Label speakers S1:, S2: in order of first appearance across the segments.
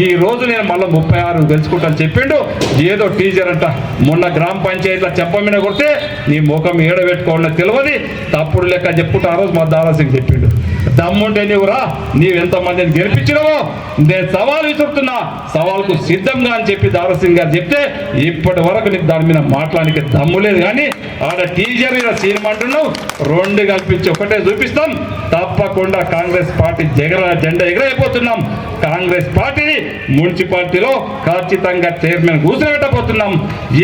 S1: ఈ రోజు నేను మళ్ళీ 36 గెలుచుకుంటాను చెప్పిండు. ఏదో టీచర్ అంట మొన్న గ్రామ పంచాయతీలో చెప్పమని కొడితే నీ ముఖం ఏడబెట్టుకోవాలని తెలియదు, తప్పుడు లెక్క చెప్పుకుంటూ ఆ రోజు మా దారాసింగ్ చెప్పిండు. దమ్ముంటే నీవురా, నీవెంతమందిని గెలిపించినవో నేను సవాల్ విసురుతున్నా, సవాల్కు సిద్ధంగా అని చెప్పి దారాసింగ్ గారు చెప్తే ఇప్పటి వరకు నీకు దాని మీద మాట్లాడానికి దమ్ము లేదు. కానీ ఆడ టీచర్ మీద సినిమా అంటున్నావు, 2 కల్పించి ఒకటే చూపిస్తాం. తప్పకుండా కాంగ్రెస్ పార్టీ జెండా ఎగరైపోతున్నాం. కాంగ్రెస్ పార్టీని మున్సిపాలిటీలో ఖచ్చితంగా చైర్మన్ కూర్చోబెట్టబోతున్నాం.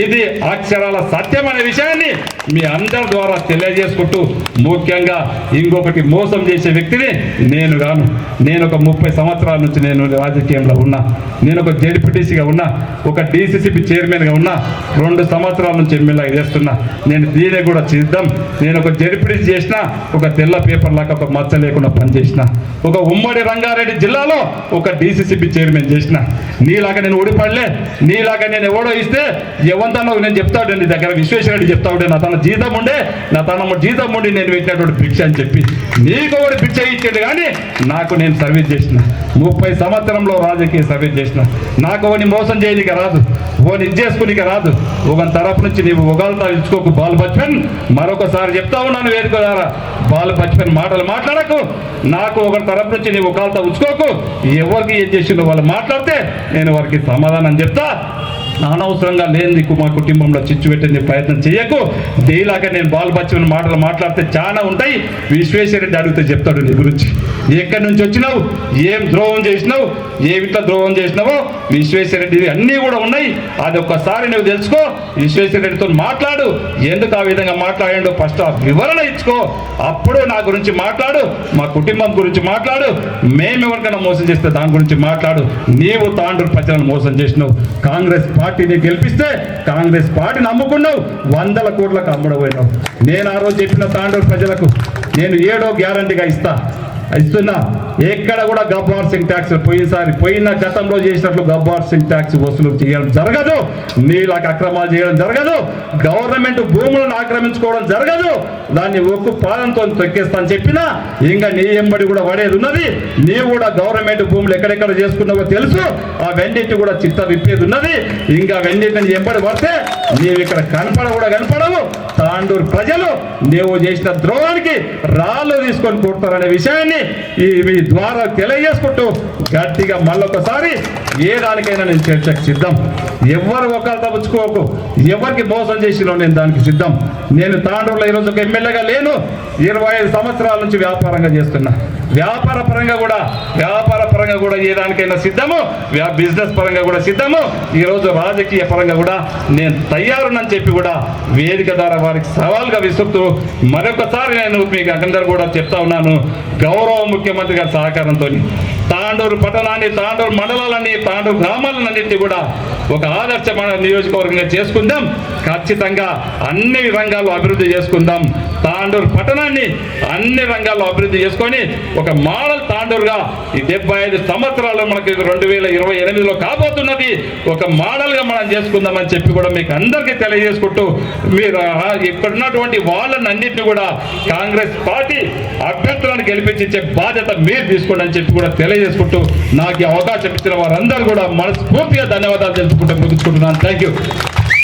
S1: ఇది అక్షరాల సత్యం అనే విషయాన్ని మీ అందరి ద్వారా తెలియజేసుకుంటూ, ముఖ్యంగా ఇంకొకటి మోసం చేసే వ్యక్తిని నేను గాను. నేను ఒక 30 సంవత్సరాల నుంచి నేను రాజకీయంలో ఉన్నా. నేను ఒక జెడ్పీటీసీగా ఉన్నా, ఒక డీసీసీబీ చైర్మన్గా ఉన్నా, 2 సంవత్సరాల నుంచి ఎమ్మెల్యే చేస్తున్నా. నేను దీనే కూడా సిద్ధం. నేను ఒక జెడ్పీటీసీ చేసిన, ఒక తెల్ల పేపర్ లాగా ఒక మచ్చ లేకుండా పనిచేసిన, ఒక ఉమ్మడి రంగారెడ్డి జిల్లాలో ఒక డీసీసీబీ చైర్మన్ చేసిన. నీలాగా నేను ఊడిపడలే, నీలాగా నేను ఎవడో ఇస్తే ఎవంతనో నేను చెప్తాడు, నీ దగ్గర విశ్వేశ్వరరెడ్డి చెప్తాడు నా తన జీతం ఉండే, నా తన జీతం ఉండి నేను పెట్టినటువంటి భిక్ష అని చెప్పి నీకు ఒకటి భిక్ష ఇచ్చాడు. కానీ నాకు నేను సర్వీస్ చేసిన, 30 సంవత్సరంలో రాజకీయ సర్వీస్ చేసిన. నాకు ఓని మోసం చేయడానికి రాదు, ఓని ఇచ్చేసుకునికి రాదు. ఒక తరపు నుంచి నీవు ఒకళ్ళతో ఇచ్చుకోకు బాల్ బచ్పన్. మరొకసారి చెప్తా ఉన్నాను వేదిక ద్వారా, బాల్ బచ్పన్ మాటలు మాట్లాడకు. నాకు ఒక తరపు నుంచి నీవు ఒకళ్ళతో ఉంచుకోకు. ఎవరికి ఏం చేసిందో వాళ్ళు మాట్లాడితే నేను వారికి సమాధానం చెప్తా. అనవసరంగా లేని మా కుటుంబంలో చిచ్చు పెట్టే ప్రయత్నం చేయకు. డైలాగా నేను బాల్ బచ్చన్ మాటలు మాట్లాడితే చాలా ఉంటాయి. విశ్వేశ్వరరెడ్డి అడిగితే చెప్తాడు నీ గురించి. ఎక్కడి నుంచి వచ్చినావు, ఏం ద్రోహం చేసినావు, ఏమిట్లా ద్రోహం చేసినావో విశ్వేశ్వరరెడ్డి అన్నీ కూడా ఉన్నాయి. అది ఒక్కసారి నువ్వు తెలుసుకో. విశ్వేశ్వరరెడ్డితో మాట్లాడు, ఎందుకు ఆ విధంగా మాట్లాడాడో ఫస్ట్ ఆ వివరణ ఇచ్చుకో. అప్పుడు నా గురించి మాట్లాడు, మా కుటుంబం గురించి మాట్లాడు. మేము ఎవరికైనా మోసం చేస్తే దాని గురించి మాట్లాడు. నీవు తాండూరు ప్రజలను మోసం చేసినావు. కాంగ్రెస్ పార్టీని గెలిపిస్తే కాంగ్రెస్ పార్టీని అమ్ముకున్నావు, 100 కోట్లకు అమ్ముడపోయినావు. నేను ఆ రోజు చెప్పిన తాండూరు ప్రజలకు నేను 7వ గ్యారంటీగా ఇస్తున్నా. ఎక్కడ కూడా గబ్బార్ సింగ్ ట్యాక్స్ పోయిన గతంలో చేసినట్లు గబ్బార్ సింగ్ ట్యాక్స్ వసూలు చేయడం జరగదు. నీళ్ళకి అక్రమాలు చేయడం జరగదు. గవర్నమెంట్ భూములను ఆక్రమించుకోవడం జరగదు. దాన్ని ఒక్కు పాదంతో తొక్కేస్తాను చెప్పినా ఇంకా నీ ఎంబడి కూడా పడేది ఉన్నది. నీవు కూడా గవర్నమెంట్ భూములు ఎక్కడెక్కడ చేసుకున్నావో తెలుసు. ఆ వెండింటి కూడా చిత్త విప్పేది ఉన్నది. ఇంకా వెండింటిని ఎంబడి పడితే నీవు ఇక్కడ కనపడవు. తాండూరు ప్రజలు నీవు చేసిన ద్రోహానికి రాళ్ళు తీసుకొని కొడతారనే విషయాన్ని మీ ద్వారా తెలియజేసుకుంటూ గట్టిగా మళ్ళొకసారి ఏ దానికైనా నేను చర్చకు సిద్ధం. ఎవరు ఒకళ్ళతో పుచ్చుకోకు, ఎవరికి మోసం చేసినో నేను దానికి సిద్ధం. నేను తాండూరులో ఈరోజు ఒక ఎమ్మెల్యేగా లేను, 25 సంవత్సరాల నుంచి వ్యాపారంగా చేస్తున్నా. వ్యాపార పరంగా కూడా ఏ దానికైనా సిద్ధము, బిజినెస్ పరంగా కూడా సిద్ధము. ఈరోజు రాజకీయ పరంగా కూడా నేను తయారునని చెప్పి కూడా వేదిక ద్వారా వారికి సవాల్గా విసురుతూ మరొకసారి నేను మీకు అందరూ కూడా చెప్తా ఉన్నాను. గౌరవ ముఖ్యమంత్రి గారి సహకారంతో తాండూరు పట్టణాన్ని, తాండూరు మండలాలన్నీ, తాండూరు గ్రామాలన్నింటినీ కూడా ఒక ఆదర్శమైన నియోజకవర్గంగా చేసుకుందాం. ఖచ్చితంగా అన్ని రంగాల్లో అభివృద్ధి చేసుకుందాం. తాండూరు పట్టణాన్ని అన్ని రంగాల్లో అభివృద్ధి చేసుకొని ఒక మోడల్ తాండూరుగా ఈ 75 సంవత్సరాలు మనకి 2028లో కాబోతున్నది ఒక మోడల్గా మనం చేసుకుందామని చెప్పి కూడా మీకు అందరికీ తెలియజేసుకుంటూ, మీరు ఇక్కడ ఉన్నటువంటి వాళ్ళని అన్నింటినీ కూడా కాంగ్రెస్ పార్టీ అభ్యర్థులను గెలిపించే బాధ్యత మీరు తీసుకోండి అని చెప్పి కూడా తెలియజేసుకుంటూ, నాకు ఈ అవకాశం ఇచ్చిన వారందరూ కూడా మనస్ఫూర్తిగా ధన్యవాదాలు తెలుపుకుంటూ ముగించుకుంటున్నాను. Thank you.